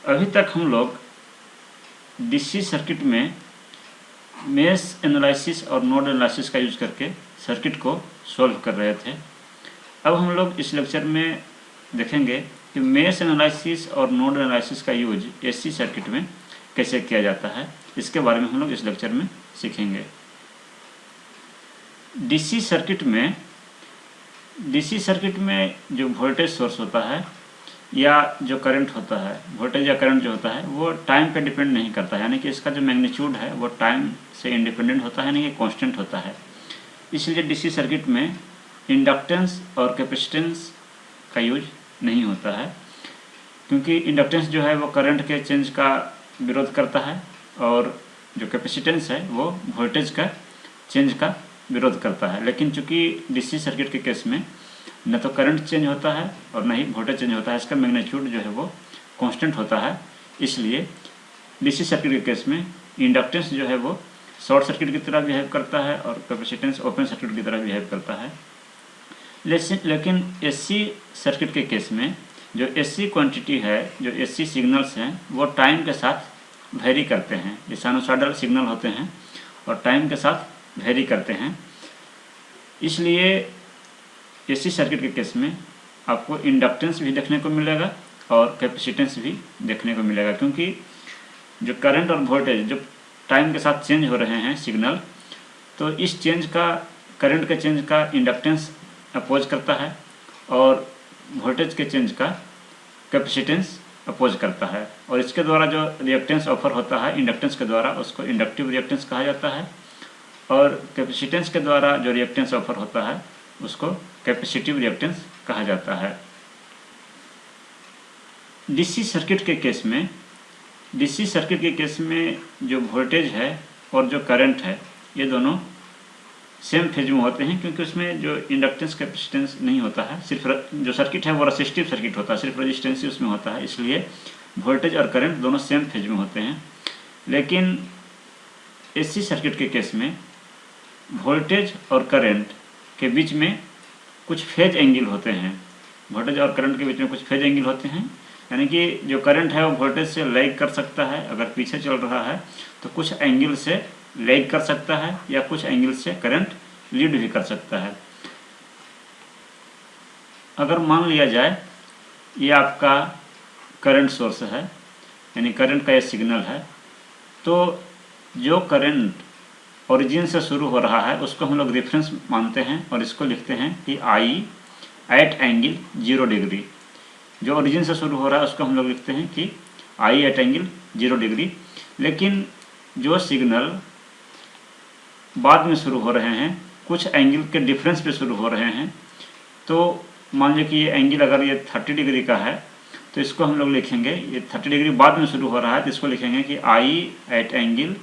अभी तक हम लोग डीसी सर्किट में मेश एनालिसिस और नोड एनालिसिस का यूज करके सर्किट को सॉल्व कर रहे थे। अब हम लोग इस लेक्चर में देखेंगे कि मेश एनालिसिस और नोड एनालिसिस का यूज एसी सर्किट में कैसे किया जाता है। इसके बारे में हम लोग इस लेक्चर में सीखेंगे। डीसी सर्किट में जो वोल्टेज सोर्स होता है या जो करंट होता है, वोल्टेज या करंट जो होता है वो टाइम पे डिपेंड नहीं करता है, यानी कि इसका जो मैग्नीट्यूड है वो टाइम से इंडिपेंडेंट होता है, यानी कि कांस्टेंट होता है। इसलिए डीसी सर्किट में इंडक्टेंस और कैपेसिटेंस का यूज नहीं होता है, क्योंकि इंडक्टेंस जो है वो करंट के चेंज का विरोध करता है और जो कैपेसिटेंस है वो वोल्टेज का चेंज का विरोध करता है। लेकिन चूंकि डीसी सर्किट के केस में न तो करंट चेंज होता है और न ही वोल्टेज चेंज होता है, इसका मैग्नीट्यूड जो है वो कांस्टेंट होता है। इसलिए डीसी सर्किट के केस में इंडक्टेंस जो है वो शॉर्ट सर्किट की तरह बिहेव करता है और कैपेसिटेंस ओपन सर्किट की तरह बिहेव करता है। लेकिन एसी सर्किट के केस में जो एसी क्वांटिटी है, जो एसी सिग्नल्स हैं, वो टाइम के साथ वेरी करते हैं। ये साइनसॉइडल सिग्नल होते हैं और टाइम के साथ वेरी करते हैं। इसलिए एसी सर्किट के केस में आपको इंडक्टेंस भी देखने को मिलेगा और कैपेसिटेंस भी देखने को मिलेगा, क्योंकि जो करंट और वोल्टेज जो टाइम के साथ चेंज हो रहे हैं सिग्नल, तो इस चेंज का, करंट के चेंज का इंडक्टेंस अपोज करता है और वोल्टेज के चेंज का कैपेसिटेंस अपोज करता है। और इसके द्वारा जो रिएक्टेंस ऑफर होता है इंडक्टेंस के द्वारा, उसको इंडक्टिव रिएक्टेंस कहा जाता है, और कैपेसिटेंस के द्वारा जो रिएक्टेंस ऑफर होता है उसको कैपेसिटिव रिएक्टेंस कहा जाता है। डीसी सर्किट के केस में जो वोल्टेज है और जो करंट है ये दोनों सेम फेज में होते हैं, क्योंकि उसमें जो इंडक्टेंस कैपेसिटेंस नहीं होता है। सिर्फ जो सर्किट है वो रेसिस्टिव सर्किट होता है, सिर्फ रेजिस्टेंस ही उसमें होता है। इसलिए वोल्टेज और करंट दोनों सेम फेज में होते हैं। लेकिन एसी सर्किट के केस में वोल्टेज और करंट के बीच में कुछ फेज एंगल होते हैं। वोल्टेज और करंट के बीच में कुछ फेज एंगल होते हैं, यानी कि जो करंट है वो वोल्टेज से लैग कर सकता है। अगर पीछे चल रहा है तो कुछ एंगल से लैग कर सकता है या कुछ एंगल से करंट लीड भी कर सकता है। अगर मान लिया जाए ये आपका करंट सोर्स है, यानी करंट का ये सिग्नल है, तो जो करंट ओरिजिन से शुरू हो रहा है उसको हम लोग रेफरेंस मानते हैं और इसको लिखते हैं कि आई एट एंगल 0 डिग्री। जो ओरिजिन से शुरू हो रहा है उसको हम लोग लिखते हैं कि आई एट एंगल 0 डिग्री। लेकिन जो सिग्नल बाद में शुरू हो रहे हैं, कुछ एंगल के डिफरेंस पे शुरू हो रहे हैं, तो मान लीजिए कि ये एंगल अगर ये 30 डिग्री का है तो इसको हम लोग लिखेंगे, ये 30 डिग्री बाद में शुरू हो रहा है तो इसको लिखेंगे कि आई एट एंगल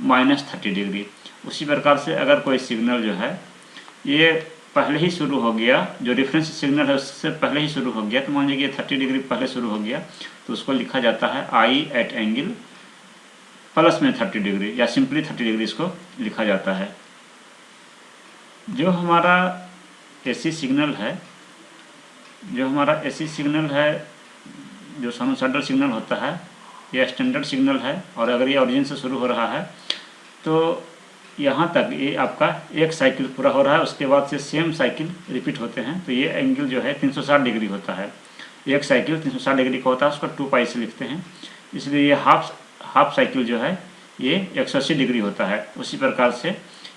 -30 डिग्री। उसी प्रकार से अगर कोई सिग्नल जो है ये पहले ही शुरू हो गया, जो रेफरेंस सिग्नल है उससे पहले ही शुरू हो गया, तो मान लीजिए 30 डिग्री पहले शुरू हो गया तो उसको लिखा जाता है आई एट एंगल प्लस में 30 डिग्री या सिंपली 30 डिग्री इसको लिखा जाता है। जो हमारा एसी सिग्नल है, जो साइनसॉइडल सिग्नल होता है, ये स्टैंडर्ड सिग्नल है और अगर ये ओरिजिन से शुरू हो रहा है तो यहाँ तक ये आपका एक साइकिल पूरा हो रहा है, उसके बाद से सेम साइकिल रिपीट होते हैं, तो ये एंगल जो है 360 डिग्री होता है। एक साइकिल 360 डिग्री का होता है, उसको 2 पाई से लिखते हैं, इसलिए ये हाफ साइकिल जो है ये 180 डिग्री होता है। उसी प्रकार से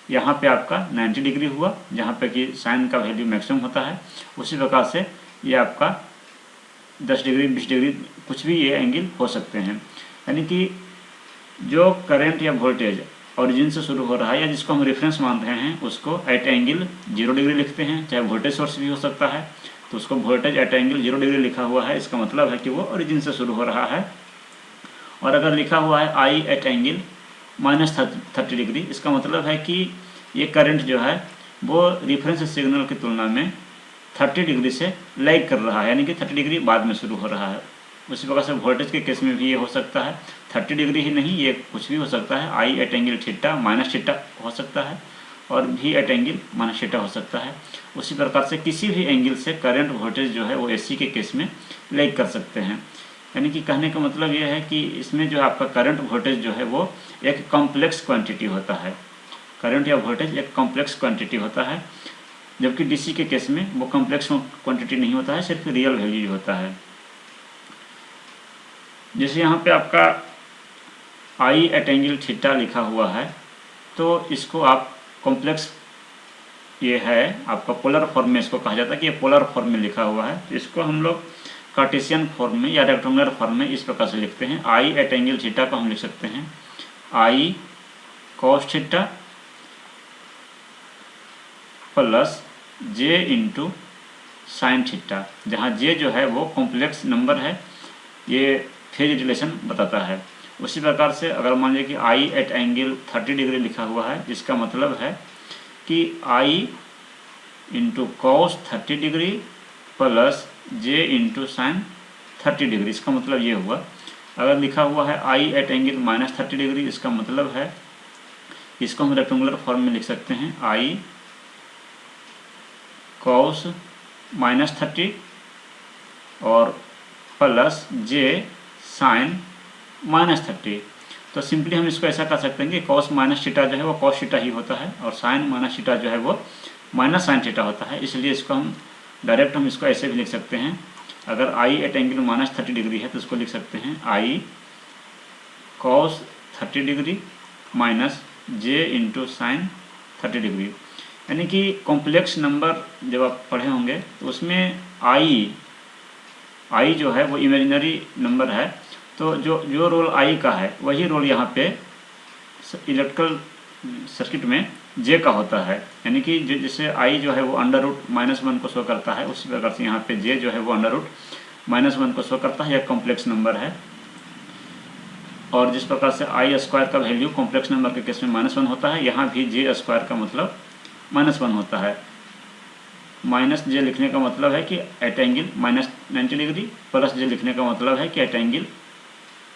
यहाँ पे आपका 90 डिग्री हुआ, जहाँ पे कि साइन का वैल्यू मैक्सिमम होता है। उसी प्रकार से ये आपका 10 डिग्री 20 डिग्री कुछ भी ये एंगल हो सकते हैं। यानी कि जो करंट या वोल्टेज ओरिजिन से शुरू हो रहा है या जिसको हम रेफरेंस मान रहे हैं उसको एट एंगल 0 डिग्री लिखते हैं। चाहे वोल्टेज सोर्स भी हो सकता है तो उसको वोल्टेज एट एंगल 0 डिग्री लिखा हुआ है, इसका मतलब है कि वो ओरिजिन से शुरू हो रहा है। और अगर लिखा हुआ है आई एट एंगल -30 डिग्री, इसका मतलब है कि ये करंट जो है वो रेफरेंस सिग्नल की तुलना में 30 डिग्री से लैग कर रहा है, यानी कि 30 डिग्री बाद में शुरू हो रहा है। उसी प्रकार से वोल्टेज के केस में भी ये हो सकता है, 30 डिग्री ही नहीं, ये कुछ भी हो सकता है। I at angle theta minus theta हो सकता है और भी एट एंगल माइनस थीटा हो सकता है। उसी प्रकार से किसी भी एंगल से करंट वोल्टेज जो है वो एसी के केस में लैग कर सकते हैं। यानी कि कहने का मतलब ये है कि इसमें जो आपका करंट वोल्टेज जो है वो एक कॉम्प्लेक्स क्वांटिटी होता है। करंट या वोल्टेज एक कॉम्प्लेक्स क्वांटिटी होता है, जबकि डीसी के केस में वो कॉम्प्लेक्स क्वांटिटी नहीं होता है, सिर्फ रियल वैल्यू होता है। जैसे यहाँ पे आपका आई एट एंगल थीटा लिखा हुआ है, तो इसको आप कॉम्प्लेक्स, ये है आपका पोलर फॉर्म में इसको कहा जाता है कि ये पोलर फॉर्म में लिखा हुआ है। तो इसको हम लोग कार्टेशियन फॉर्म में या रेक्टेंगुलर फॉर्म में इस प्रकार से लिखते हैं। आई एट एंगल थीटा को हम लिख सकते हैं I cos theta plus J into sine theta, जहाँ जे जो है वो कॉम्प्लेक्स नंबर है, ये फेज रिलेशन बताता है। उसी प्रकार से अगर मान लीजिए कि आई एट एंगल 30 डिग्री लिखा हुआ है, इसका मतलब है कि आई into cos 30 degree plus J into sine 30 degree, इसका मतलब ये हुआ। अगर लिखा हुआ है I at angle minus 30 degree, इसका मतलब है, इसको हम रेक्टेंगुलर फॉर्म में लिख सकते हैं आई कॉस माइनस 30 और प्लस जे साइन माइनस 30। तो सिंपली हम इसको ऐसा कर सकते हैं कि कॉस माइनस थीटा जो है वो कॉस थीटा ही होता है और साइन माइनस थीटा जो है वो माइनस साइन थीटा होता है। इसलिए इसको हम डायरेक्ट हम इसको ऐसे भी लिख सकते हैं। अगर आई एट एंगल माइनस 30 डिग्री है तो इसको लिख सकते हैं I cos 30 degree minus J into sine 30 degree. यानी कि कॉम्प्लेक्स नंबर जब आप पढ़े होंगे तो उसमें आई जो है वो इमेजिनरी नंबर है, तो जो रोल आई का है वही रोल यहाँ पे इलेक्ट्रिकल सर्किट में जे का होता है। यानी कि जैसे आई जो है वो अंडर रूट -1 को शो करता है, उसी प्रकार से यहाँ पे जे जो है वो अंडर रूट -1 को शो करता है। यह कॉम्प्लेक्स नंबर है। और जिस प्रकार से आई स्क्वायर का वैल्यू कॉम्प्लेक्स नंबर के केस में -1 होता है, यहाँ भी जे स्क्वायर का मतलब -1 होता है। माइनस जे लिखने का मतलब है कि at angle minus 90 degree, plus J लिखने का मतलब है कि एट एंगल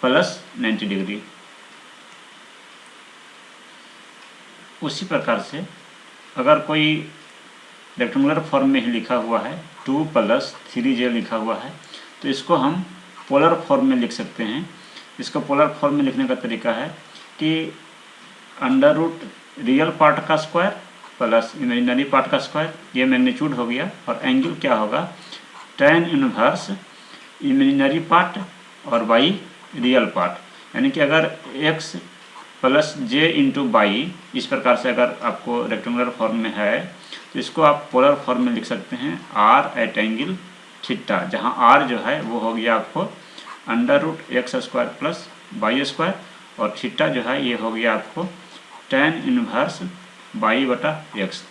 प्लस 90 डिग्री। उसी प्रकार से अगर कोई रेक्टेंगुलर फॉर्म में ही लिखा हुआ है 2 + 3j लिखा हुआ है, तो इसको हम पोलर फॉर्म में लिख सकते हैं। इसको पोलर फॉर्म में लिखने का तरीका है कि अंडर रूट रियल पार्ट का स्क्वायर प्लस इमेजिनरी पार्ट का स्क्वायर, ये मैग्नीट्यूड हो गया, और एंगल क्या होगा tan इनवर्स इमेजिनरी पार्ट और y रियल पार्ट। यानी कि अगर x plus J into by, इस प्रकार से अगर आपको रेक्टेंगुलर फॉर्म में है तो इसको आप पोलर फॉर्म में लिख सकते हैं r एट एंगल थीटा, जहाँ r जो है वो हो गया आपको under root x square plus y square, और थीटा जो है ये हो गया आपको tan इनवर्स बाई बटा एक्स।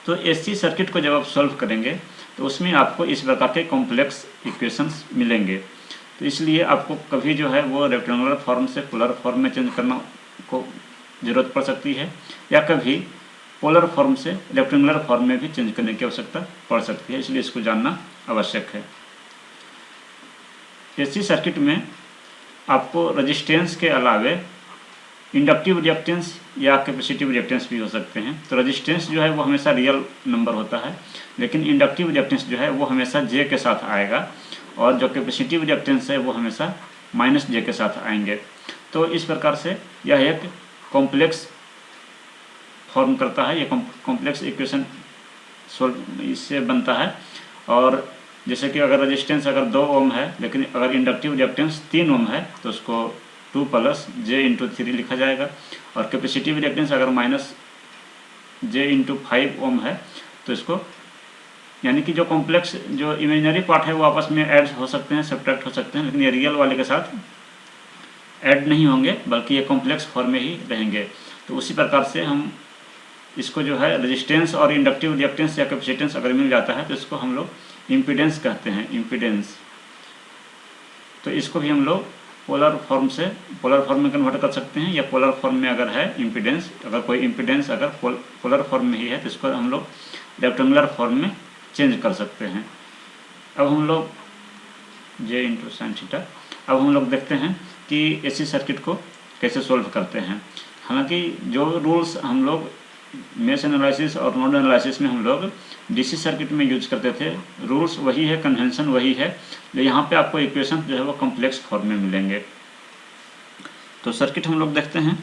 तो एसी सर्किट को जब आप सॉल्व करेंगे तो उसमें आपको इस प्रकार के कॉम्प्लेक्स इक्वेशंस मिलेंगे। तो इसलिए आपको कभी जो है वो रेक्टेंगुलर फॉर्म से पोलर फॉर्म में चेंज करना को ज़रूरत पड़ सकती है, या कभी पोलर फॉर्म से रेक्टेंगुलर फॉर्म में भी चेंज करने की आवश्यकता पड़ सकती है। इसलिए इसको जानना आवश्यक है। एसी सर्किट में आपको रजिस्टेंस के अलावे इंडक्टिव रिएक्टेंस या कैपेसिटिव रिएक्टेंस भी हो सकते हैं। तो रजिस्टेंस जो है वो हमेशा रियल नंबर होता है, लेकिन इंडक्टिव रिएक्टेंस जो है वो हमेशा जे के साथ आएगा, और जो कैपेसिटिव रिएक्टेंस है वो हमेशा -j के साथ आएंगे। तो इस प्रकार से यह एक कॉम्प्लेक्स फॉर्म करता है, ये कॉम्प्लेक्स इक्वेशन सोल्व इससे बनता है। और जैसे कि अगर रजिस्टेंस अगर 2 ओम है, लेकिन अगर इंडक्टिव रिएक्टेंस 3 ओम है तो उसको 2 + j × 3 लिखा जाएगा। और कैपेसिटिव रिएक्टेंस अगर -j × 5 ओम है तो इसको, यानी कि जो कॉम्प्लेक्स जो इमेजिनरी पार्ट है वो आपस में ऐड हो सकते हैं, सब्ट्रैक्ट हो सकते हैं, लेकिन ये रियल वाले के साथ ऐड नहीं होंगे, बल्कि ये कॉम्प्लेक्स फॉर्म में ही रहेंगे। तो उसी प्रकार से हम इसको जो है रेजिस्टेंस और इंडक्टिव रिएक्टेंस या कैपेसिटेंस अगर मिल जाता है तो इसको हम लोग इम्पीडेंस कहते हैं, इम्पीडेंस। तो इसको भी हम लोग पोलर फॉर्म में कन्वर्ट कर सकते हैं, या पोलर फॉर्म में अगर है इम्पीडेंस, अगर कोई इम्पीडेंस अगर पोलर फॉर्म में ही है तो इसको हम लोग रेक्टेंगुलर फॉर्म में चेंज कर सकते हैं। अब हम लोग j × sin थीटा, अब हम लोग देखते हैं कि एसी सर्किट को कैसे सोल्व करते हैं। हालांकि जो रूल्स हम लोग मेश एनालिसिस और नोड एनालिसिस में हम लोग डीसी सर्किट में यूज करते थे। रूल्स वही है, कन्वेंशन वही है, यहाँ पे आपको इक्वेशन जो है वो कॉम्प्लेक्स फॉर्म में मिलेंगे। तो सर्किट हम लोग देखते हैं।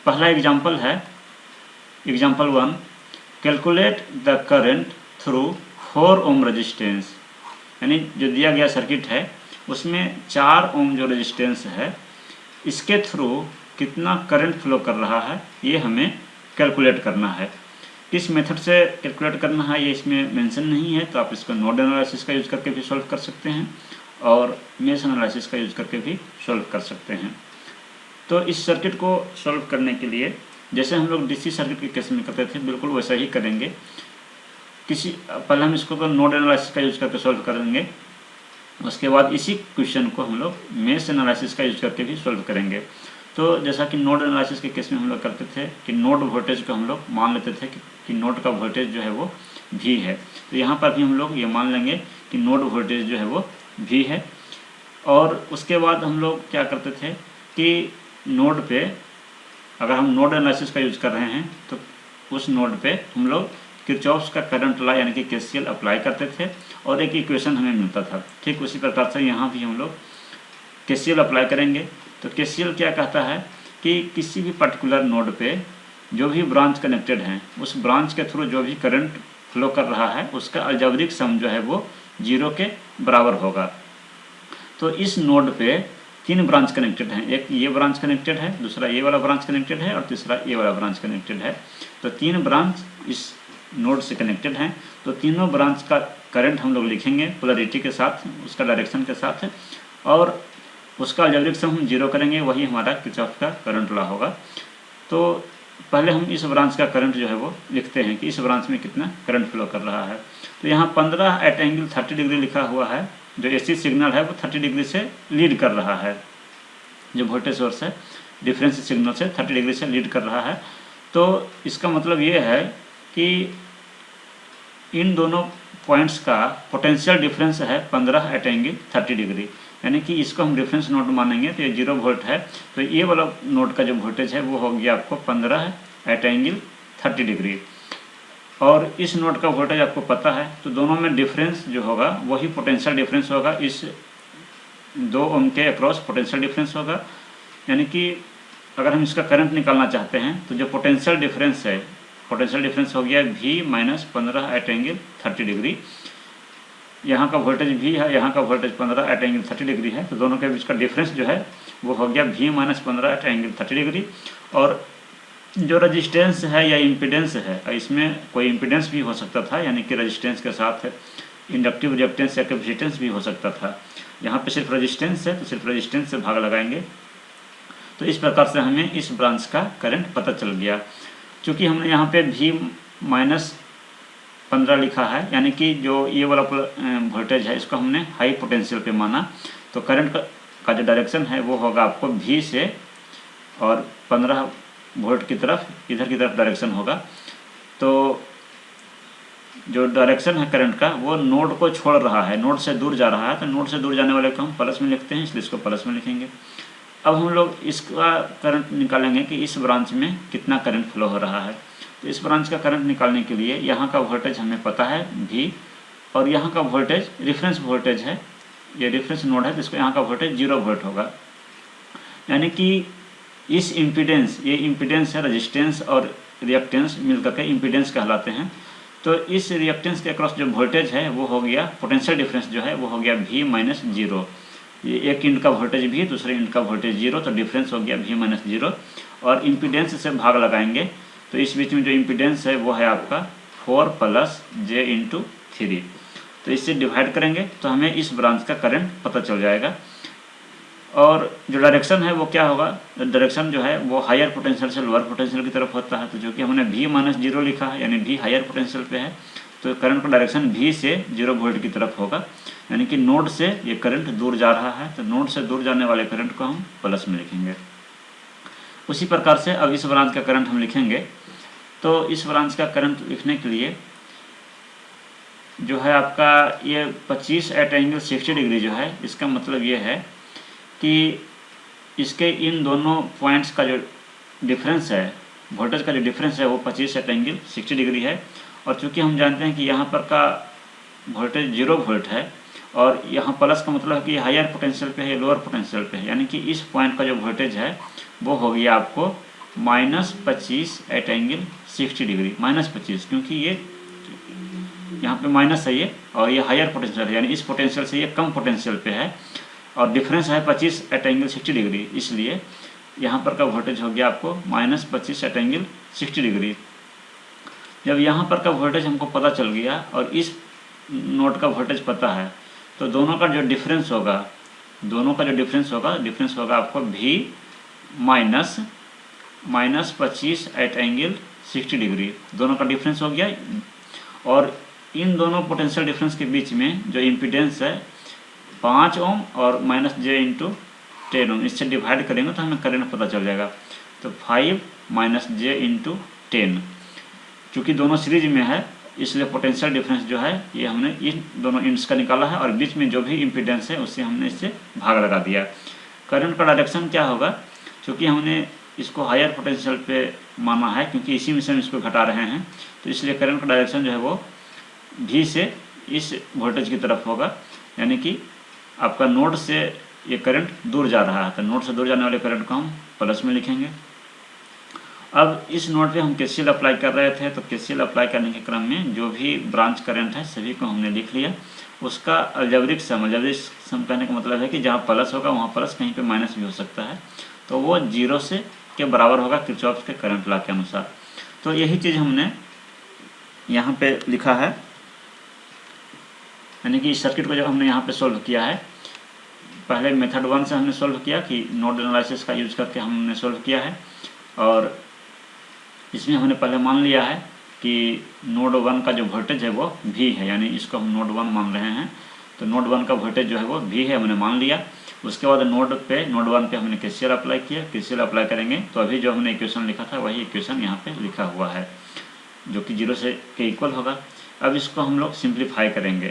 पहला एग्जाम्पल है example 1, calculate the current through 4 ohm resistance. यानी जो दिया गया सर्किट है उसमें 4 ओम जो रेजिस्टेंस है इसके थ्रू कितना करंट फ्लो कर रहा है ये हमें कैलकुलेट करना है। किस मेथड से कैलकुलेट करना है ये इसमें मेंशन नहीं है, तो आप इसको नोड एनालिसिस का यूज करके भी सॉल्व कर सकते हैं और मेश एनालिसिस का यूज करके भी सॉल्व कर सकते हैं। तो इस सर्किट को सॉल्व करने के लिए जैसे हम लोग डीसी सर्किट के केस में करते थे बिल्कुल वैसा ही करेंगे। पहले हम इसको नोड एनालिसिस का यूज करके सॉल्व करेंगे, उसके बाद इसी क्वेश्चन को हम लोग मेश एनालिसिस का यूज करके भी सॉल्व करेंगे। तो जैसा कि नोड एनालिसिस के केस में हम लोग करते थे कि नोड वोल्टेज को हम लोग मान लेते थे कि नोड का वोल्टेज जो है वो V है। तो यहाँ पर भी हम लोग ये मान लेंगे कि नोड वोल्टेज जो है वो V है। और उसके बाद हम लोग क्या करते थे कि नोड पे अगर हम नोड एनालिसिस का यूज कर रहे हैं तो उस नोड पे हम लोग किरचॉफ्स का करंट लॉ यानी कि केसीएल अप्लाई करते थे और एक इक्वेशन हमें मिलता था। ठीक उसी प्रकार से यहाँ भी हम लोग केसीएल अप्लाई करेंगे। तो केसीएल क्या कहता है कि किसी भी पर्टिकुलर नोड पे जो भी ब्रांच कनेक्टेड हैं उस ब्रांच के थ्रू जो भी करंट फ्लो कर रहा है उसका अलजेब्रिक सम जो है वो 0 के बराबर होगा। तो इस नोड पे 3 ब्रांच कनेक्टेड हैं, एक ये ब्रांच कनेक्टेड है, दूसरा ये वाला ब्रांच कनेक्टेड है और तीसरा ये वाला ब्रांच कनेक्टेड है। तो 3 ब्रांच इस नोड से कनेक्टेड हैं। तो तीनों ब्रांच का करंट हम लोग लिखेंगे पोलरिटी के साथ, उसका डायरेक्शन के साथ, और उसका अलजेब्रिक सम हम 0 करेंगे, वही हमारा किरचॉफ का करंट लॉ होगा। तो पहले हम इस ब्रांच का करंट जो है वो लिखते हैं कि इस ब्रांच में कितना करंट फ्लो कर रहा है। तो यहाँ 15 एट एंगल 30 डिग्री लिखा हुआ है। जो एसी सिग्नल है वो 30 डिग्री से लीड कर रहा है, जो वोल्टेज सोर्स है डिफरेंस सिग्नल से 30 डिग्री से लीड कर रहा है। तो इसका मतलब ये है कि इन दोनों पॉइंट्स का पोटेंशियल डिफरेंस है 15 एट एंगल 30 डिग्री, यानी कि इसको हम रेफरेंस नोड मानेंगे तो ये 0 वोल्ट है। तो ये वाला नोड का जो वोल्टेज है वो हो गया आपको 15 एट एंगल 30 डिग्री, और इस नोड का वोल्टेज आपको पता है। तो दोनों में डिफरेंस जो होगा वही पोटेंशियल डिफरेंस होगा, इस 2 ओम के अक्रॉस पोटेंशियल डिफरेंस होगा। यानी कि अगर हम इसका करंट निकालना चाहते हैं तो जो पोटेंशियल डिफरेंस है, पोटेंशियल डिफरेंस हो गया V माइनस 15 एट एंगल 30 डिग्री। यहाँ का वोल्टेज V है, यहाँ का वोल्टेज 15 एट एंगल 30 डिग्री है। तो दोनों के बीच का डिफरेंस जो है वो हो गया V माइनस 15 एट एंगल 30 डिग्री। और जो रजिस्टेंस है या इम्पीडेंस है, इसमें कोई इम्पीडेंस भी हो सकता था, यानी कि रजिस्टेंस के साथ इंडक्टिव रिएक्टेंस या कैपेसिटेंस भी हो सकता था। यहाँ पे सिर्फ रजिस्टेंस है तो सिर्फ रजिस्टेंस से भाग लगाएंगे। तो इस प्रकार से हमें इस ब्रांच का करंट पता चल गया। चूँकि हमने यहाँ पे V माइनस 15 लिखा है, यानी कि जो ये वाला वोल्टेज है इसको हमने हाई पोटेंशियल पे माना, तो करंट का जो डायरेक्शन है वो होगा आपको V से और 15 वोल्ट की तरफ, इधर की तरफ डायरेक्शन होगा। तो जो डायरेक्शन है करंट का वो नोड को छोड़ रहा है, नोड से दूर जा रहा है। तो नोड से दूर जाने वाले को हम प्लस में लिखते हैं, इसलिए इसको प्लस में लिखेंगे। अब हम लोग इसका करंट निकालेंगे कि इस ब्रांच में कितना करंट फ्लो हो रहा है। तो इस ब्रांच का करंट निकालने के लिए यहाँ का वोल्टेज हमें पता है V, और यहाँ का वोल्टेज रेफरेंस वोल्टेज है, ये रेफरेंस नोड है, तो इसको यहाँ का वोल्टेज 0 वोल्ट होगा। यानी कि इस इम्पीडेंस, ये इम्पीडेंस है, रजिस्टेंस और रिएक्टेंस मिलकर के इम्पीडेंस कहलाते हैं। तो इस रिएक्टेंस के अक्रॉस जो वोल्टेज है वो हो गया, पोटेंशियल डिफरेंस जो है वो हो गया V माइनस 0। ये एक इंड का वोल्टेज V, दूसरे इंड का वोल्टेज 0, तो डिफरेंस हो गया V माइनस 0। और इम्पीडेंस से भाग लगाएंगे तो इस बीच में जो इम्पीडेंस है वो है आपका 4 प्लस J इंटू 3। तो इससे डिवाइड करेंगे तो हमें इस ब्रांच का करंट पता चल जाएगा। और जो डायरेक्शन है वो क्या होगा, डायरेक्शन जो है वो हायर पोटेंशियल से लोअर पोटेंशियल की तरफ होता है। तो जो कि हमने V माइनस 0 लिखा है, यानी V हायर पोटेंशियल पे है, तो करंट का डायरेक्शन V से 0 वोल्ट की तरफ होगा। यानी कि नोड से ये करंट दूर जा रहा है, तो नोड से दूर जाने वाले करंट को हम प्लस में लिखेंगे। उसी प्रकार से अब इस ब्रांच का करंट हम लिखेंगे। तो इस ब्रांच का करंट लिखने के लिए जो है आपका ये 25 एट एंगल 60 डिग्री जो है, इसका मतलब ये है कि इसके इन दोनों पॉइंट्स का जो डिफरेंस है वोल्टेज का जो डिफरेंस है वो 25 एट एंगल 60 डिग्री है। और चूँकि हम जानते हैं कि यहाँ पर का वोल्टेज 0 वोल्ट है और यहाँ प्लस का मतलब है कि हायर पोटेंशियल पे है, लोअर पोटेंशियल पे है, यानी कि इस पॉइंट का जो वोल्टेज है वो हो गया आपको -25 एट एंगल 60 डिग्री। -25 क्योंकि ये यहाँ पे माइनस है ये, और ये हायर पोटेंशियल है, यानी इस पोटेंशियल से ये कम पोटेंशियल पे है और डिफरेंस है 25 एट एंगल 60 डिग्री, इसलिए यहाँ पर का वोल्टेज हो गया आपको -25 एट एंगल 60 डिग्री। जब यहाँ पर का वोल्टेज हमको पता चल गया और इस नोड का वोल्टेज पता है, तो दोनों का जो डिफरेंस होगा, डिफरेंस होगा आपको V -25 एट एंगल 60 डिग्री, दोनों का डिफरेंस हो गया। और इन दोनों पोटेंशियल डिफरेंस के बीच में जो इम्पीडेंस है 5 ओम और -j × 10 ओम, इससे डिवाइड करेंगे तो हमें करंट पता चल जाएगा। तो 5 -j × 10, चूँकि दोनों सीरीज में है इसलिए पोटेंशियल डिफरेंस जो है ये हमने इन दोनों इंड्स का निकाला है और बीच में जो भी इम्पीडेंस है उससे हमने इससे भाग लगा दिया। करंट का डायरेक्शन क्या होगा, चूँकि हमने इसको हायर पोटेंशियल पे माना है क्योंकि इसी में से हम इसको घटा रहे हैं, तो इसलिए करंट का डायरेक्शन जो है वो V से इस वोल्टेज की तरफ होगा, यानी कि आपका नोड से ये करंट दूर जा रहा है, तो नोड से दूर जाने वाले करंट को हम प्लस में लिखेंगे। अब इस नोड पे हम KCL अप्लाई कर रहे थे, तो KCL अप्लाई करने के क्रम में जो भी ब्रांच करंट है सभी को हमने लिख लिया। उसका अलजेब्रिक सम कहने का मतलब है कि जहाँ प्लस होगा वहाँ प्लस, कहीं पे माइनस भी हो सकता है, तो वो 0 से के बराबर होगा किरचॉफ के करंट लॉ के अनुसार। तो यही चीज़ हमने यहाँ पे लिखा है, यानी कि इस सर्किट को जब हमने यहाँ पे सोल्व किया है, पहले मेथड 1 से हमने सोल्व किया कि नोड एनालिसिस का यूज करके हमने सोल्व किया है, और इसमें हमने पहले मान लिया है कि नोड 1 का जो वोल्टेज है वो V है, यानी इसको हम नोड 1 मान रहे हैं, तो नोड 1 का वोल्टेज जो है वो V है, हमने मान लिया। उसके बाद नोड 1 पे हमने KCL अप्लाई किया, KCL अप्लाई करेंगे तो अभी जो हमने इक्वेशन लिखा था वही इक्वेशन यहाँ पे लिखा हुआ है, जो कि 0 से के इक्वल होगा। अब इसको हम लोग सिंप्लीफाई करेंगे,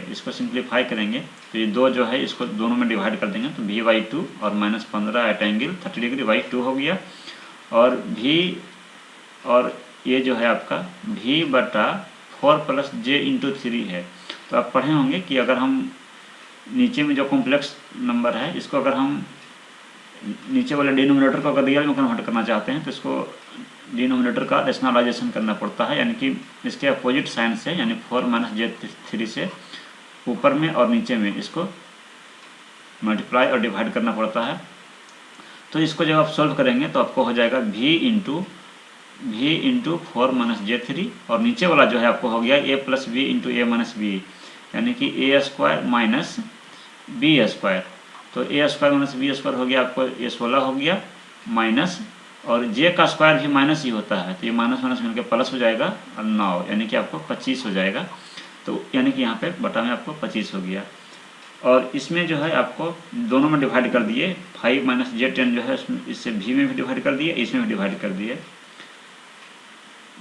तो ये 2 जो है इसको दोनों में डिवाइड कर देंगे, तो V/2 और -15 एट एंगल 30 डिग्री बाई 2 हो गया, और V और ये जो है आपका V/4 + j × 3 है। तो आप पढ़े होंगे कि अगर हम नीचे में जो कॉम्प्लेक्स नंबर है इसको अगर हम नीचे वाले डिनोमिनेटर को अगर रियल में कन्वर्ट करना चाहते हैं तो इसको डिनोमिनेटर का रेशनलाइजेशन करना पड़ता है, यानी कि इसके अपोजिट साइन से, यानी 4 - j3 से ऊपर में और नीचे में इसको मल्टीप्लाई और डिवाइड करना पड़ता है। तो इसको जब आप सॉल्व करेंगे तो आपको हो जाएगा V × 4 - j3, और नीचे वाला जो है आपको हो गया A + B × A - B, यानी कि A² - B²। तो A² - B² हो गया आपको, ये 16 हो गया माइनस, और j का स्क्वायर भी माइनस ही होता है, तो ये माइनस मिलकर प्लस हो जाएगा और 9, यानी कि आपको 25 हो जाएगा। तो यानी कि यहाँ पे बटा में आपको 25 हो गया, और इसमें जो है आपको दोनों में डिवाइड कर दिए, 5 - j10 जो है इससे V में भी डिवाइड कर दिए, इसमें भी डिवाइड कर दिए।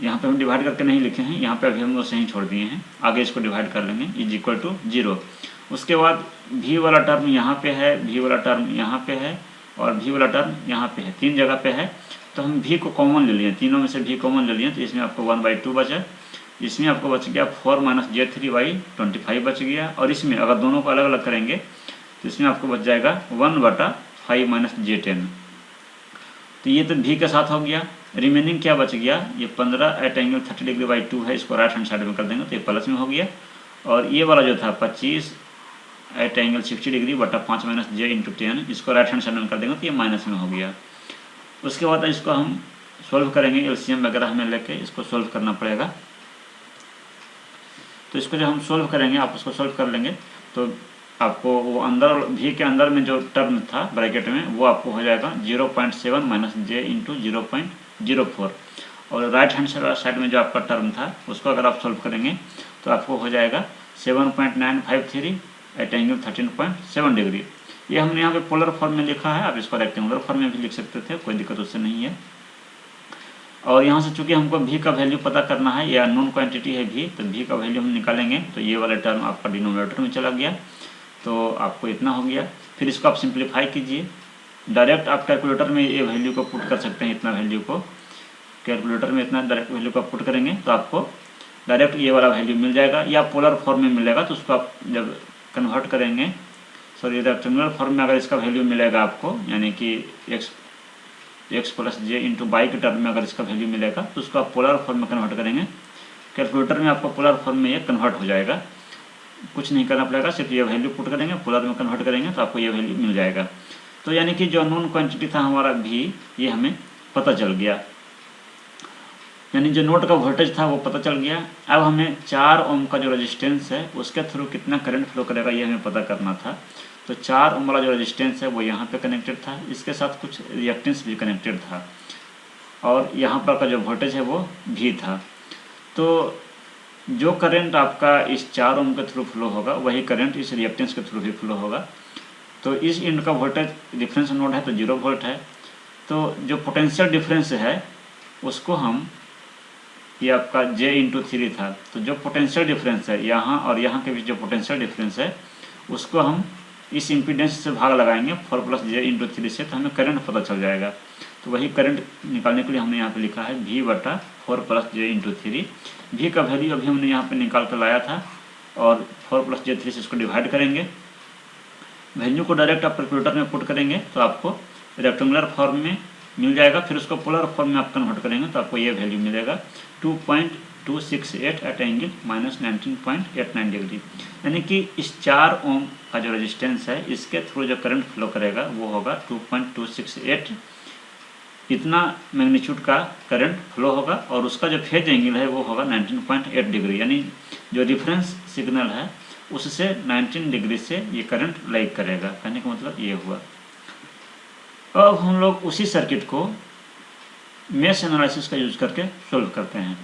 यहाँ पे हम डिवाइड करके नहीं लिखे हैं, यहाँ पे अभी हम उसे ही छोड़ दिए हैं, आगे इसको डिवाइड कर लेंगे = 0। उसके बाद V वाला टर्म यहाँ पे है, V वाला टर्म यहाँ पे है, और V वाला टर्म यहाँ पे है, 3 जगह पे है। तो हम V को कॉमन ले लिए, तीनों में से V कॉमन ले लिए, तो इसमें आपको 1/2 बचा, इसमें आपको बच गया 4 - j3/25 बच गया, और इसमें अगर दोनों को अलग अलग करेंगे तो इसमें आपको बच जाएगा 1/5 - j10। तो ये तो V के साथ हो गया। रिमेनिंग क्या बच गया, ये 15 एट एंगल 30 डिग्री बाई 2 है, इसको राइट हैंड साइड में कर देंगे तो ये प्लस में हो गया, और ये वाला जो था 25 एट एंगल 60 डिग्री बटा 5 - j × 10, इसको राइट हैंड साइड में कर देंगे तो ये माइनस में हो गया। उसके बाद इसको हम सॉल्व करेंगे, LCM वगैरह हमें लेके इसको सॉल्व करना पड़ेगा। तो इसको जब हम सॉल्व करेंगे, आप उसको सॉल्व कर लेंगे तो आपको वो अंदर V के अंदर में जो टर्म था ब्रैकेट में वो आपको हो जाएगा 0.7 - j × 0.04, और राइट हैंड साइड में जो आपका टर्म था उसको अगर आप सॉल्व करेंगे तो आपको हो जाएगा 7.953 एट एंगल 13.7 डिग्री। ये हमने यहाँ पे पोलर फॉर्म में लिखा है, आप इसको रेक्टेंगुलर फॉर्म में भी लिख सकते थे, कोई दिक्कत उससे नहीं है। और यहाँ से चूंकि हमको V का वैल्यू पता करना है, या नॉन क्वांटिटी है V, तो V का वैल्यू हम निकालेंगे, तो ये वाला टर्म आपका डिनोमिनेटर में चला गया, तो आपको इतना हो गया। फिर इसको आप सिंप्लीफाई कीजिए, डायरेक्ट आप कैलकुलेटर में ये वैल्यू को पुट कर सकते हैं, इतना वैल्यू को कैलकुलेटर में इतना डायरेक्ट वैल्यू को आप पुट करेंगे तो आपको डायरेक्ट ये वाला वैल्यू मिल जाएगा, या पोलर फॉर्म में मिलेगा तो उसको आप जब कन्वर्ट करेंगे, सॉरी रेक्टेंगुलर फॉर्म में अगर इसका वैल्यू मिलेगा आपको, यानी कि x plus J into Y के टर्म में अगर इसका वैल्यू मिलेगा तो उसको आप पोलर फॉर्म में कन्वर्ट करेंगे। कैलकुलेटर में आपको पोलर फॉर्म में ये कन्वर्ट हो जाएगा, कुछ नहीं करना पड़ेगा, सिर्फ ये वैल्यू पुट करेंगे, पोलर में कन्वर्ट करेंगे तो आपको ये वैल्यू मिल जाएगा। तो यानी कि जो नोन क्वांटिटी था हमारा भी, ये हमें पता चल गया, यानी जो नोड का वोल्टेज था वो पता चल गया। अब हमें 4 ओम का जो रेजिस्टेंस है उसके थ्रू कितना करंट फ्लो करेगा ये हमें पता करना था। तो 4 ओम वाला जो रेजिस्टेंस है वो यहाँ पे कनेक्टेड था, इसके साथ कुछ रिएक्टेंस भी कनेक्टेड था, और यहाँ पर का जो वोल्टेज है वो भी था। तो जो करंट आपका इस 4 ओम के थ्रू फ्लो होगा वही करंट इस रिएक्टेंस के थ्रू भी फ्लो होगा। तो इस एंड का वोल्टेज डिफरेंस नोड है तो 0 वोल्ट है। तो जो पोटेंशियल डिफरेंस है उसको हम, ये आपका J इंटू 3 था, तो जो पोटेंशियल डिफरेंस है यहाँ और यहाँ के बीच जो पोटेंशियल डिफरेंस है उसको हम इस इम्पीडेंस से भाग लगाएंगे 4 प्लस J इंटू 3 से, तो हमें करंट पता चल जाएगा। तो वही करंट निकालने के लिए हमने यहाँ पे लिखा है V बटा 4 प्लस J इंटू 3। V का वैल्यू अभी हमने यहाँ पे निकाल कर लाया था, और 4 प्लस J 3 से इसको डिवाइड करेंगे, वैल्यू को डायरेक्ट आप कैलकुलेटर में पुट करेंगे तो आपको रेक्टेंगुलर फॉर्म में मिल जाएगा, फिर उसको पोलर फॉर्म में आप कन्वर्ट करेंगे तो आपको ये वैल्यू मिलेगा 2.268 एट एंगल -19.89 डिग्री। यानी कि इस 4 ओम का जो रेजिस्टेंस है इसके थ्रू जो करंट फ्लो करेगा वो होगा 2.268, इतना मैग्नीट्यूड का करंट फ्लो होगा, और उसका जो फेज एंगल है वो होगा 19.8 डिग्री, यानी जो रिफरेंस सिग्नल है उससे 19 डिग्री से ये करंट लाइक करेगा। कहने का मतलब ये हुआ। अब हम लोग उसी सर्किट को मेश एनालिसिस का यूज करके सोल्व करते हैं।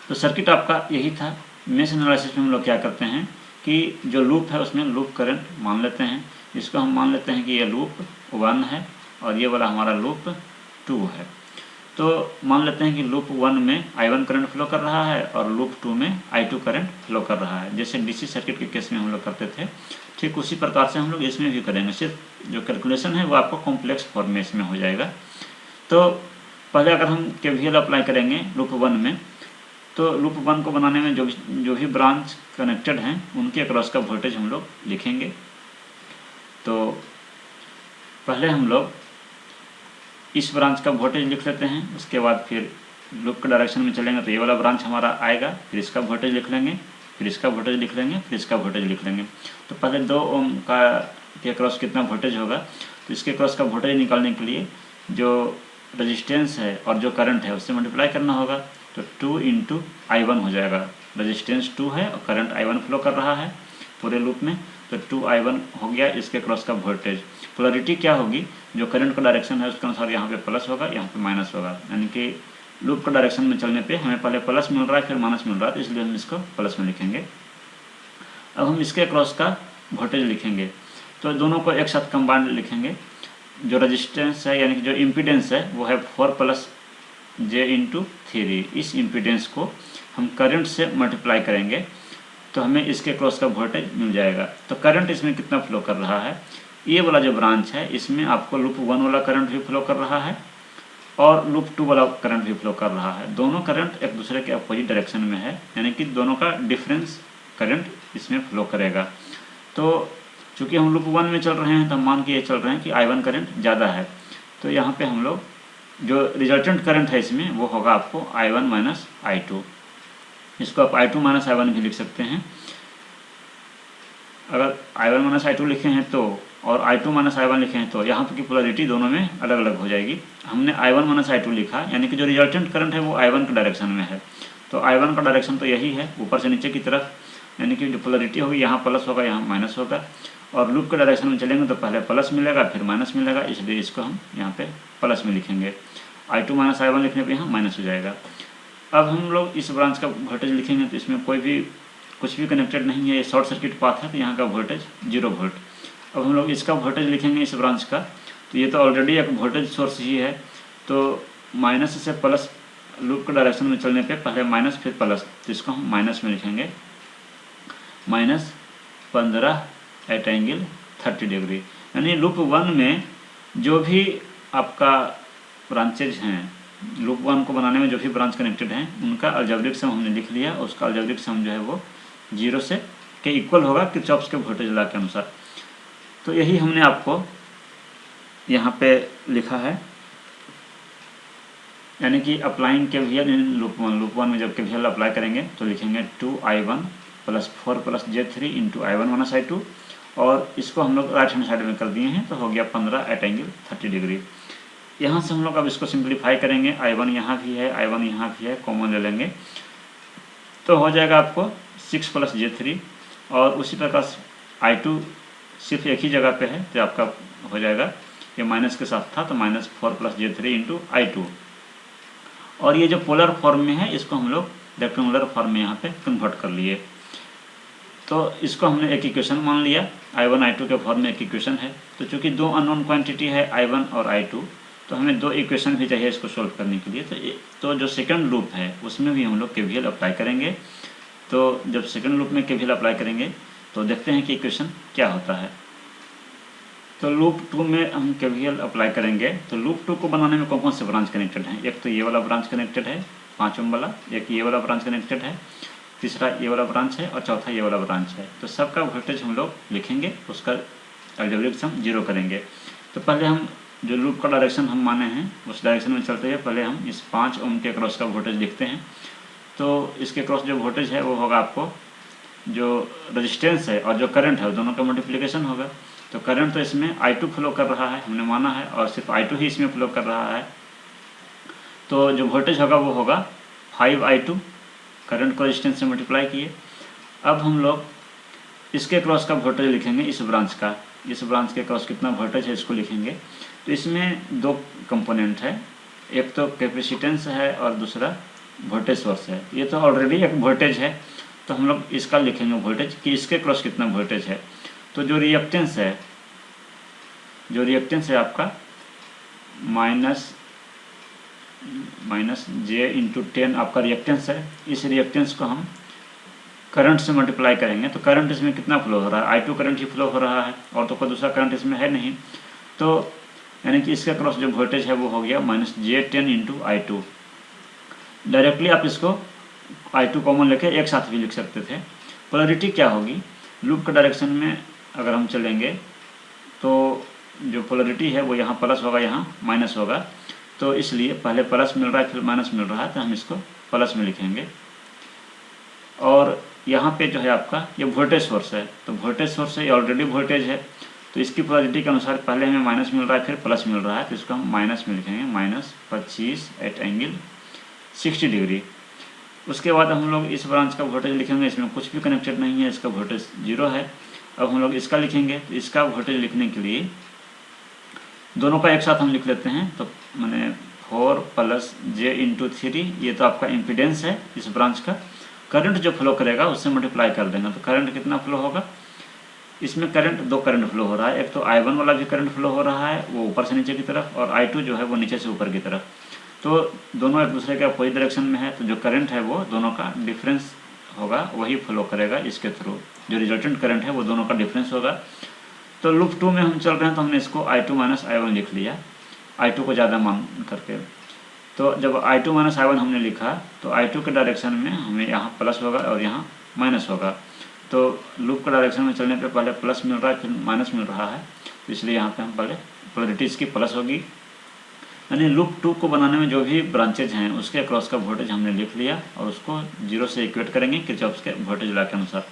तो सर्किट आपका यही था। मेश एनालिसिस में हम लोग क्या करते हैं कि जो लूप है उसमें लूप करंट मान लेते हैं, इसको हम मान लेते हैं कि ये लूप 1 है और ये वाला हमारा लूप 2 है। तो मान लेते हैं कि लूप 1 में I1 करंट फ्लो कर रहा है और लूप 2 में I2 करंट फ्लो कर रहा है, जैसे डीसी सर्किट के केस में हम लोग करते थे, ठीक उसी प्रकार से हम लोग इसमें भी करेंगे। सिर्फ जो कैलकुलेशन है वो आपको कॉम्प्लेक्स फॉर्म में इसमें हो जाएगा। तो पहले अगर हम KVL अप्लाई करेंगे लूप 1 में, तो लूप 1 को बनाने में जो भी ब्रांच कनेक्टेड हैं उनके अक्रॉस का वोल्टेज हम लोग लिखेंगे। तो पहले हम लोग इस ब्रांच का वोल्टेज लिख लेते हैं, उसके बाद फिर लूप के डायरेक्शन में चलेंगे तो ये वाला ब्रांच हमारा आएगा, फिर इसका वोल्टेज लिख लेंगे, फिर इसका वोल्टेज लिख लेंगे, फिर इसका वोल्टेज लिख लेंगे। तो पहले 2 ओम का के क्रॉस कितना वोल्टेज होगा, तो इसके क्रॉस का वोल्टेज निकालने के लिए जो रेजिस्टेंस है और जो करंट है उससे मल्टीप्लाई करना होगा। तो 2 इंटू I1 हो जाएगा, रेजिस्टेंस 2 है और करंट I1 फ्लो कर रहा है पूरे लूप में, तो 2I1 हो गया इसके क्रॉस का वोल्टेज। पोलरिटी क्या होगी, जो करंट का डायरेक्शन है उसके अनुसार यहाँ पे प्लस होगा, यहाँ पे माइनस होगा, यानी कि लूप का डायरेक्शन में चलने पे हमें पहले प्लस मिल रहा है फिर माइनस मिल रहा है, तो इसलिए हम इसको प्लस में लिखेंगे। अब हम इसके क्रॉस का वोल्टेज लिखेंगे, तो दोनों को एक साथ कंबाइंड लिखेंगे। जो रेजिस्टेंस है यानी कि जो इम्पीडेंस है वो है 4 प्लस J इंटू 3, इस इम्पीडेंस को हम करंट से मल्टीप्लाई करेंगे तो हमें इसके क्रॉस का वोल्टेज मिल जाएगा। तो करंट इसमें कितना फ्लो कर रहा है, ये वाला जो ब्रांच है इसमें आपको लूप 1 वाला करंट भी फ्लो कर रहा है और लूप 2 वाला करंट भी फ्लो कर रहा है। दोनों करंट एक दूसरे के अपोजिट डायरेक्शन में है, यानी कि दोनों का डिफरेंस करंट इसमें फ्लो करेगा। तो चूँकि हम लूप 1 में चल रहे हैं तो हम मान के ये चल रहे हैं कि I1 करंट ज़्यादा है, तो यहाँ पे हम लोग जो रिजल्टेंट करंट है इसमें वो होगा आपको I1 माइनस I2। इसको आप I2 माइनस I1 भी लिख सकते हैं। अगर I1 माइनस I2 लिखे हैं तो और I2 माइनस I1 लिखे हैं तो यहाँ की पोलरिटी दोनों में अलग अलग हो जाएगी। हमने I1 माइनस I2 लिखा, यानी कि जो रिजल्टेंट करंट है वो I1 के डायरेक्शन में है, तो I1 का डायरेक्शन तो यही है ऊपर से नीचे की तरफ, यानी कि जो पोलरिटी होगी यहाँ प्लस होगा यहाँ माइनस होगा, और लूप के डायरेक्शन में चलेंगे तो पहले प्लस मिलेगा फिर माइनस मिलेगा, इसलिए इसको हम यहाँ पे प्लस में लिखेंगे। I2 माइनस I1 लिखने पे यहाँ माइनस हो जाएगा। अब हम लोग इस ब्रांच का वोल्टेज लिखेंगे तो इसमें कुछ भी कनेक्टेड नहीं है, ये शॉर्ट सर्किट पाथ है, तो यहाँ का वोल्टेज 0 वोल्ट। अब हम लोग इसका वोल्टेज लिखेंगे इस ब्रांच का, तो ये तो ऑलरेडी एक वोल्टेज सोर्स ही है, तो माइनस से प्लस लूप के डायरेक्शन में चलने पे पहले माइनस फिर प्लस, तो इसको हम माइनस में लिखेंगे, -15 एट एंगल 30 डिग्री। यानी लूप 1 में जो भी आपका ब्रांचेज हैं लूप 1 को बनाने में जो भी ब्रांच कनेक्टेड हैं उनका अलजेब्रिक सम हमने लिख लिया। उसका अलजेब्रिक सम जो है वो 0 से के इक्वल होगा किरचॉफ के वोल्टेज लॉ के अनुसार। तो यही हमने आपको यहाँ पे लिखा है, यानी कि applying KVL in loop one में जब KVL अप्लाई करेंगे तो लिखेंगे 2I1 + 4 + J3 × I1 - I2, और इसको हम लोग राइट हैंड साइड में कर दिए हैं तो हो गया 15 @30°। यहाँ से हम लोग अब इसको सिंप्लीफाई करेंगे। I1 यहाँ भी है, I1 यहाँ भी है, कॉमन ले लेंगे तो हो जाएगा आपको 6 + J3, और उसी प्रकार I2 सिर्फ एक ही जगह पे है तो आपका हो जाएगा, ये माइनस के साथ था तो -4 + J3 × I2। और ये जो पोलर फॉर्म में है इसको हम लोग रेक्टेंगुलर फॉर्म में यहाँ पे कन्वर्ट कर लिए। तो इसको हमने एक इक्वेशन मान लिया, I1 I2 के फॉर्म में एक इक्वेशन है। तो चूंकि दो अननोन क्वांटिटी है I1 और I2, तो हमें दो इक्वेशन भी चाहिए इसको सोल्व करने के लिए। तो जो सेकंड लूप है उसमें भी हम लोग KVL अप्लाई करेंगे। तो जब सेकंड लूप में KVL अप्लाई करेंगे तो देखते हैं कि इक्वेशन क्या होता है। तो लूप 2 में हम KVL अप्लाई करेंगे। तो लूप 2 को बनाने में कौन कौन से ब्रांच कनेक्टेड हैं? एक तो ये वाला ब्रांच कनेक्टेड है 5 ओम वाला, एक ये वाला ब्रांच कनेक्टेड है, तीसरा ये वाला ब्रांच है, और चौथा ये वाला ब्रांच है। तो सबका वोल्टेज हम लोग लिखेंगे, उसका अलजेब्रिक सम 0 करेंगे। तो पहले हम जो लूप का डायरेक्शन हम माने हैं उस डायरेक्शन में चलते हैं। पहले हम इस 5 ओम के क्रॉस का वोल्टेज लिखते हैं। तो इसके क्रॉस जो वोल्टेज है वो होगा आपको जो रेजिस्टेंस है और जो करंट है दोनों का मल्टीप्लिकेशन होगा। तो करंट तो इसमें I2 फ्लो कर रहा है, हमने माना है, और सिर्फ I2 ही इसमें फ्लो कर रहा है। तो जो वोल्टेज होगा वो होगा 5I2, करंट को रेजिस्टेंस से मल्टीप्लाई किए। अब हम लोग इसके क्रॉस का वोल्टेज लिखेंगे, इस ब्रांच का, इस ब्रांच के क्रॉस कितना वोल्टेज है इसको लिखेंगे। तो इसमें दो कंपोनेंट है, एक तो कैपेसिटेंस है और दूसरा वोल्टेज सोर्स है। ये तो ऑलरेडी एक वोल्टेज है तो हम लोग इसका लिखेंगे वोल्टेज कि इसके क्रॉस कितना वोल्टेज है। तो जो रिएक्टेंस है आपका -j/10 आपका रिएक्टेंस है। इस रिएक्टेंस को हम करंट से मल्टीप्लाई करेंगे। तो करंट इसमें कितना फ्लो हो रहा है? I2 करंट ही फ्लो हो रहा है और तो कोई दूसरा करंट इसमें है नहीं। तो यानी कि इसके क्रॉस जो वोल्टेज है वो हो गया -j10 × I2। डायरेक्टली आप इसको I2 कॉमन लेके एक साथ भी लिख सकते थे। पोलरिटी क्या होगी? लूप के डायरेक्शन में अगर हम चलेंगे तो जो पोलरिटी है वो यहाँ प्लस होगा, यहाँ माइनस होगा। तो इसलिए पहले प्लस मिल रहा है फिर माइनस मिल रहा है तो हम इसको प्लस में लिखेंगे। और यहाँ पे जो है आपका ये वोल्टेज सोर्स है, तो वोल्टेज सोर्स है, ये ऑलरेडी वोल्टेज है। तो इसकी पोलरिटी के अनुसार पहले हमें माइनस मिल रहा है फिर प्लस मिल रहा है, तो इसको हम माइनस में लिखेंगे, -25 @60°। उसके बाद हम लोग इस ब्रांच का वोल्टेज लिखेंगे, इसमें कुछ भी कनेक्टेड नहीं है, इसका वोल्टेज 0 है। अब हम लोग इसका लिखेंगे, तो इसका वोल्टेज लिखने के लिए दोनों का एक साथ हम लिख लेते हैं। तो मैंने 4 + j × 3, ये तो आपका इम्पीडेंस है इस ब्रांच का। करंट जो फ्लो करेगा उससे मल्टीप्लाई कर देना। तो करंट कितना फ्लो होगा? इसमें करंट दो करंट फ्लो हो रहा है, एक तो I1 वाला भी करंट फ्लो हो रहा है वो ऊपर से नीचे की तरफ, और I2 जो है वो नीचे से ऊपर की तरफ। तो दोनों एक दूसरे के अपोजिट डायरेक्शन में है, तो जो करंट है वो दोनों का डिफरेंस होगा, वही फ्लो करेगा इसके थ्रू। जो रिजल्टेंट करंट है वो दोनों का डिफरेंस होगा। तो लूप 2 में हम चल रहे हैं तो हमने इसको I2 - I1 लिख लिया, I2 को ज़्यादा मान करके। तो जब I2 - I1 हमने लिखा तो I2 के डायरेक्शन में हमें यहाँ प्लस होगा और यहाँ माइनस होगा। तो लूप के डायरेक्शन में चलने पे पहले प्लस मिल रहा है फिर माइनस मिल रहा है, तो इसलिए यहाँ पे हम पहले पोलरिटी इसकी प्लस होगी। यानी लूप 2 को बनाने में जो भी ब्रांचेज हैं उसके अक्रॉस का वोल्टेज हमने लिख लिया और उसको 0 से इक्वेट करेंगे किरचॉफ के वोल्टेज लॉ के अनुसार।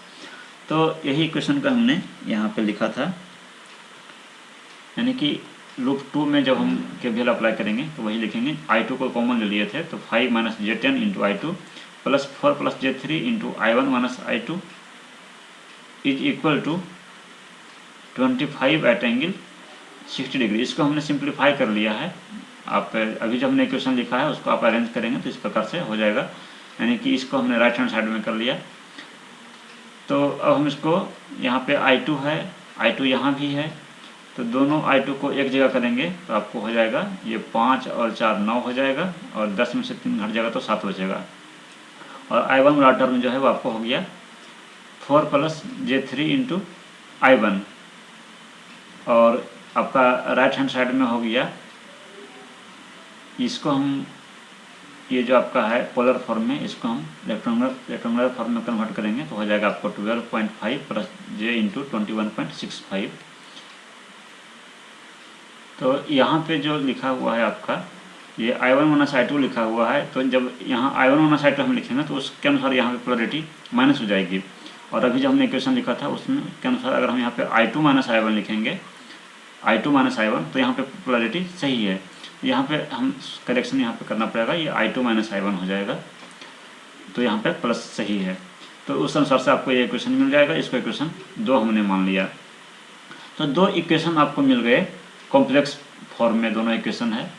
तो यही इक्वेशन का हमने यहाँ पे लिखा था। यानी कि लूप 2 में जब हम KVL अप्लाई करेंगे तो वही लिखेंगे। I2 को कॉमन ले लिए थे तो 5 - j10 × I2 + 4 + j3 × I1 - I2 is equal to 25 @60°। इसको हमने सिंप्लीफाई कर लिया है। आप अभी जब हमने इक्वेशन लिखा है उसको आप अरेंज करेंगे तो इस प्रकार से हो जाएगा। यानी कि इसको हमने राइट हैंड साइड में कर लिया। तो अब हम इसको यहाँ पे I2 है, I2 यहाँ भी है, तो दोनों I2 को एक जगह करेंगे तो आपको हो जाएगा ये 5 और 4 9 हो जाएगा, और 10 में से 3 घट जाएगा तो 7 बचेगा। और I1 वाला टर्म जो है वो आपको हो गया 4 + j3 × I1, और आपका राइट हैंड साइड में हो गया, इसको हम ये जो आपका है पोलर फॉर्म में, इसको हम रेक्टेंगुलर फॉर्म में कन्वर्ट करेंगे तो हो जाएगा आपको 12.5 प्लस जे इंटू 21.65। तो यहाँ पे जो लिखा हुआ है आपका ये I1 माइनस I2 लिखा हुआ है, तो जब यहाँ I1 माइनस I2 हम लिखेंगे तो उसके अनुसार यहाँ पे पोलरिटी माइनस हो जाएगी। और अभी जब हमने इक्वेशन लिखा था उसमें के अनुसार अगर हम यहाँ पे I2 माइनस I1 लिखेंगे, I2 माइनस I1, तो यहाँ पे पोलरिटी सही है। यहाँ पे हम करेक्शन यहाँ पे करना पड़ेगा, ये I2 माइनस I1 हो जाएगा, तो यहाँ पे प्लस सही है। तो उस अनुसार से आपको ये इक्वेशन मिल जाएगा। इसको इक्वेशन 2 हमने मान लिया। तो 2 इक्वेशन आपको मिल गए कॉम्प्लेक्स फॉर्म में, दोनों इक्वेशन है।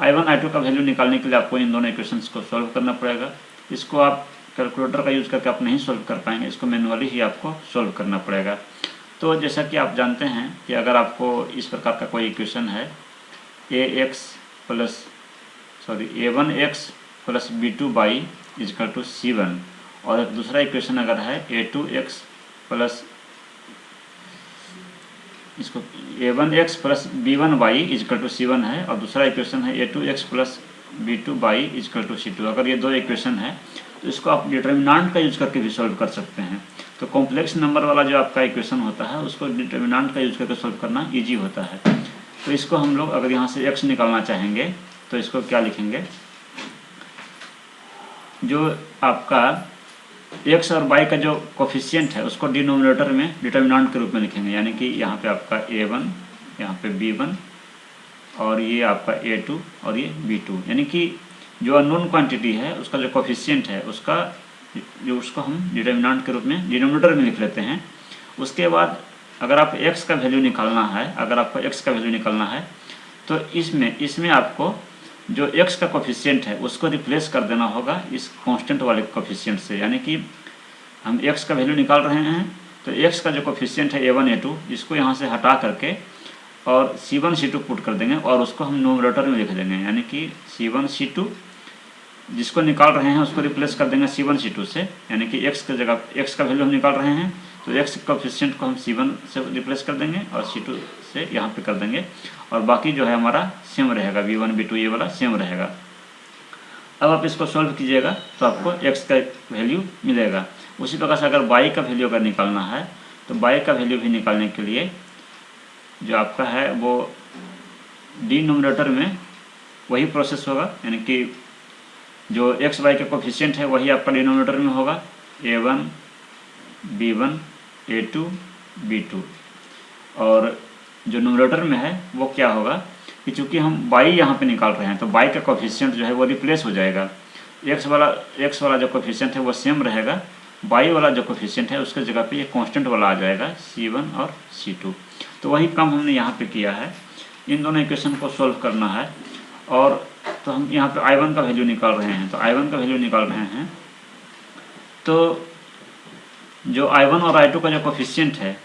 I1 I2 का वैल्यू निकालने के लिए आपको इन दोनों इक्वेशंस को सॉल्व करना पड़ेगा। इसको आप कैलकुलेटर का यूज़ करके आप नहीं सॉल्व कर पाएंगे, इसको मैनुअली ही आपको सॉल्व करना पड़ेगा। तो जैसा कि आप जानते हैं कि अगर आपको इस प्रकार का कोई इक्वेशन है A1x plus B2y is equal to C1, और एक दूसरा इक्वेशन अगर है A2x प्लस इसको A1x plus B1y is equal to C1 है, और दूसरा इक्वेशन है A2x plus B2y is equal to C2। अगर ये 2 इक्वेशन है तो इसको आप डिटर्मिनेंट का यूज करके भी सॉल्व कर सकते हैं। तो कॉम्प्लेक्स नंबर वाला जो आपका इक्वेशन होता है उसको डिटर्मिनेंट का यूज करके सॉल्व करना इजी होता है। तो इसको हम लोग अगर यहाँ से x निकालना चाहेंगे तो इसको क्या लिखेंगे, जो आपका x और y का जो कोफिशिएंट है उसको डिनोमिनेटर में डिटर्मिनेंट के रूप में लिखेंगे। यानी कि यहाँ पे आपका A1, यहाँ पे B1, और ये आपका A2 और ये B2। यानी कि जो अननोन क्वांटिटी है उसका जो कोफिशिएंट है उसको हम डिटर्मिनेंट के रूप में डिनोमिनेटर में लिख लेते हैं। उसके बाद अगर आप x का वैल्यू निकालना है, अगर आपको x का वैल्यू निकालना है तो इसमें आपको जो x का कोफिशिएंट है उसको रिप्लेस कर देना होगा इस कांस्टेंट वाले कोफिशिएंट से। यानी कि हम x का वैल्यू निकाल रहे हैं तो x का जो कोफिशिएंट है A1 A2 इसको यहाँ से हटा करके और C1 C2 पुट कर देंगे और उसको हम न्यूमरेटर में लिख देंगे। यानी कि C1 C2 जिसको निकाल रहे हैं उसको रिप्लेस कर देंगे C1 C2 से। यानी कि x की जगह x का वैल्यू हम निकाल रहे हैं तो x कोफिशिएंट को हम C1 से रिप्लेस कर देंगे और C2 से यहाँ पे कर देंगे, और बाकी जो है हमारा सेम रहेगा, B1 B2 ये वाला सेम रहेगा। अब आप इसको सॉल्व कीजिएगा तो आपको x का वैल्यू मिलेगा। उसी प्रकार से अगर y का वैल्यू अगर निकालना है तो y का वैल्यू भी निकालने के लिए जो आपका है वो डिनोमिनेटर में वही प्रोसेस होगा। यानी कि जो x y का कोफिशिएंट है वही आपका डिनोमिनेटर में होगा, A1 B1 A2 B2, और जो न्यूमरेटर में है वो क्या होगा कि चूँकि हम y यहाँ पे निकाल रहे हैं तो y का कोफिशिएंट जो है वो रिप्लेस हो जाएगा। x वाला जो कोफिशिएंट है वो सेम रहेगा, y वाला जो कोफिशिएंट है उसके जगह पे ये कांस्टेंट वाला आ जाएगा C1 और C2। तो वही काम हमने यहाँ पे किया है, इन दोनों इक्वेशन को सॉल्व करना है। और तो हम यहाँ पे I1 का वैल्यू निकाल रहे हैं, तो I1 का वैल्यू निकाल रहे हैं तो जो I1 और I2 का जो कोफिशिएंट है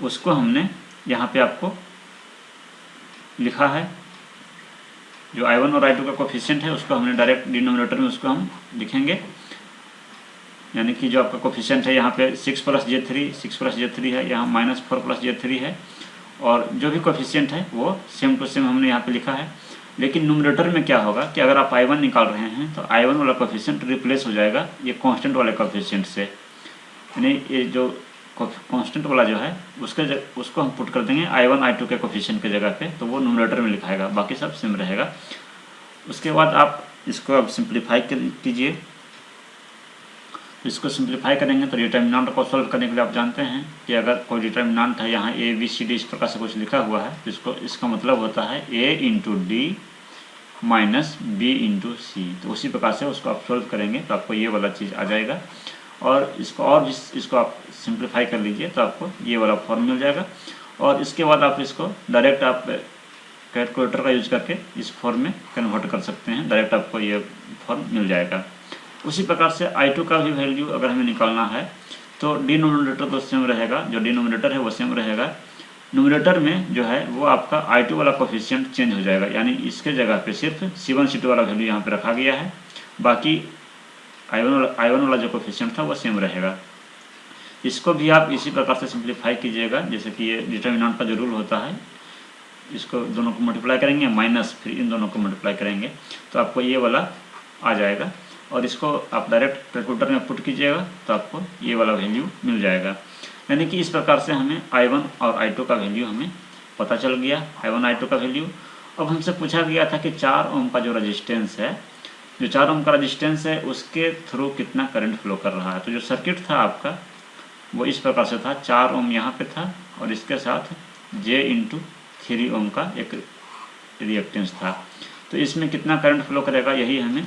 उसको हमने यहाँ पे आपको लिखा है। जो I1 और I2 का कोफिशिएंट है उसको हमने डायरेक्ट डिनोमिनेटर में उसको हम लिखेंगे। यानी कि जो आपका कोफिशिएंट है यहाँ पे 6 प्लस J3 है, यहाँ -4 प्लस J3 है, और जो भी कोफिशिएंट है वो सेम टू सेम हमने यहाँ पे लिखा है। लेकिन न्यूमरेटर में क्या होगा कि अगर आप I1 निकाल रहे हैं तो I1 वाला कोफिशिएंट रिप्लेस हो जाएगा ये कांस्टेंट वाले कोफिशिएंट से। यानी ये जो कांस्टेंट वाला जो है उसको हम पुट कर देंगे I1 I2 के कोफिशिएंट के जगह पे, तो वो न्यूमरेटर में लिखाएगा, बाकी सब सेम रहेगा। उसके बाद आप इसको अब सिंप्लीफाई कीजिए। इसको सिंप्लीफाई करेंगे तो डिटर्मिनेंट को सॉल्व करने के लिए आप जानते हैं कि अगर कोई डिटर्मिनेंट है यहाँ ABCD इस प्रकार से कुछ लिखा हुआ है तो इसका मतलब होता है A into D minus B into C. तो उसी प्रकार से उसको आप सॉल्व करेंगे तो आपको ये वाला चीज़ आ जाएगा, और इसको आप सिंप्लीफाई कर लीजिए तो आपको ये वाला फॉर्म मिल जाएगा। और इसके बाद आप इसको डायरेक्ट आप कैलकुलेटर का यूज करके इस फॉर्म में कन्वर्ट कर सकते हैं, डायरेक्ट आपको ये फॉर्म मिल जाएगा। उसी प्रकार से I2 का भी वैल्यू अगर हमें निकालना है तो डिनोमिनेटर तो सेम रहेगा, जो डिनोमिनेटर है वो सेम रहेगा। न्यूमरेटर में जो है वो आपका I2 वाला कोफिशिएंट चेंज हो जाएगा, यानी इसके जगह पे सिर्फ C1 C2 वाला वैल्यू यहाँ पे रखा गया है, बाकी I1 वाला जो कोफिशिएंट था वो सेम रहेगा। इसको भी आप इसी प्रकार से सिंप्लीफाई कीजिएगा, जैसे कि ये डिटर्मिनेंट का जो रूल होता है, इसको दोनों को मल्टीप्लाई करेंगे माइनस फिर इन दोनों को मल्टीप्लाई करेंगे तो आपको ये वाला आ जाएगा और इसको आप डायरेक्ट कैलकुलेटर में पुट कीजिएगा तो आपको ये वाला वैल्यू मिल जाएगा। यानी कि इस प्रकार से हमें I1 और I2 का वैल्यू हमें पता चल गया, I1 I2 का वैल्यू। अब हमसे पूछा गया था कि 4 ओम का जो रेजिस्टेंस है, जो 4 ओम का रेजिस्टेंस है उसके थ्रू कितना करंट फ्लो कर रहा है। तो जो सर्किट था आपका वो इस प्रकार से था, 4 ओम यहाँ पे था और इसके साथ J/3 ओम का एक रिएक्टेंस था। तो इसमें कितना करंट फ्लो करेगा यही हमें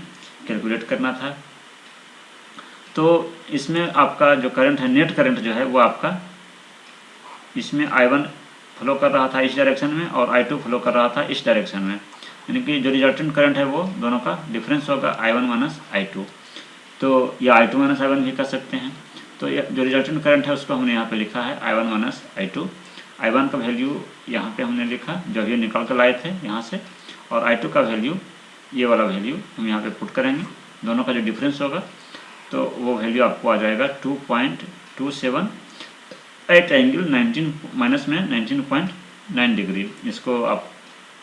कैलकुलेट करना था। तो इसमें आपका जो करंट है, नेट करंट जो है वो आपका इसमें I1 फ्लो कर रहा था इस डायरेक्शन में और I2 फ्लो कर रहा था इस डायरेक्शन में, यानी कि जो रिजल्टेंट करंट है वो दोनों का डिफरेंस होगा I1 माइनस I2। तो या I2 माइनस I1 भी कर सकते हैं। तो जो रिजल्टेंट करंट है उसको हमने यहाँ पे लिखा है I1 माइनस I2। I1 का वैल्यू यहाँ पे हमने लिखा जो ये निकाल कर लाए थे यहाँ से, और I2 का वैल्यू ये वाला वैल्यू हम यहाँ पे पुट करेंगे, दोनों का जो डिफरेंस होगा तो वो वैल्यू आपको आ जाएगा 2.27 एट एंगल 19 माइनस में 19.9 डिग्री। इसको आप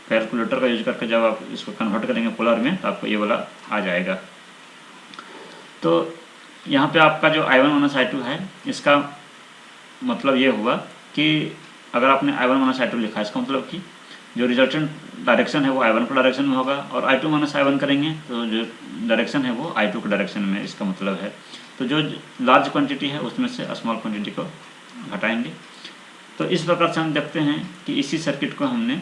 कैलकुलेटर का यूज करके जब आप इसको कन्वर्ट करेंगे पोलर में तो आपको ये वाला आ जाएगा। तो यहाँ पे आपका जो I1 माइनस I2 है इसका मतलब ये हुआ कि अगर आपने I1 माइनस I2 लिखा है इसका मतलब कि जो रिजल्टेंट डायरेक्शन है वो I1 के डायरेक्शन में होगा और I2 माइनस I1 करेंगे तो जो डायरेक्शन है वो I2 के डायरेक्शन में, इसका मतलब है। तो जो लार्ज क्वांटिटी है उसमें से स्मॉल क्वांटिटी को घटाएंगे। तो इस प्रकार से हम देखते हैं कि इसी सर्किट को हमने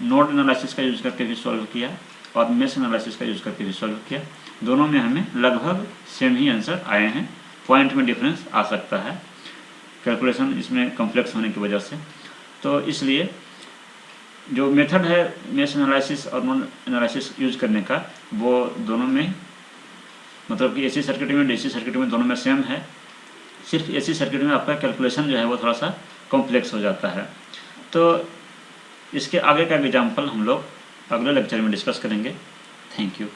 नोड एनालिसिस का यूज़ करके भी सॉल्व किया और मेश एनालिसिस का यूज़ करके भी सॉल्व किया। दोनों में हमें लगभग सेम ही आंसर आए हैं, पॉइंट में डिफरेंस आ सकता है कैलकुलेशन इसमें कॉम्प्लेक्स होने की वजह से। तो इसलिए जो मेथड है मेश एनालिसिस और नोड एनालिसिस यूज करने का वो दोनों में, मतलब कि AC सर्किट में DC सर्किट में दोनों में सेम है, सिर्फ AC सर्किट में आपका कैलकुलेशन जो है वो थोड़ा सा कॉम्प्लेक्स हो जाता है। तो इसके आगे का एग्जाम्पल हम लोग अगले लेक्चर में डिस्कस करेंगे। Thank you.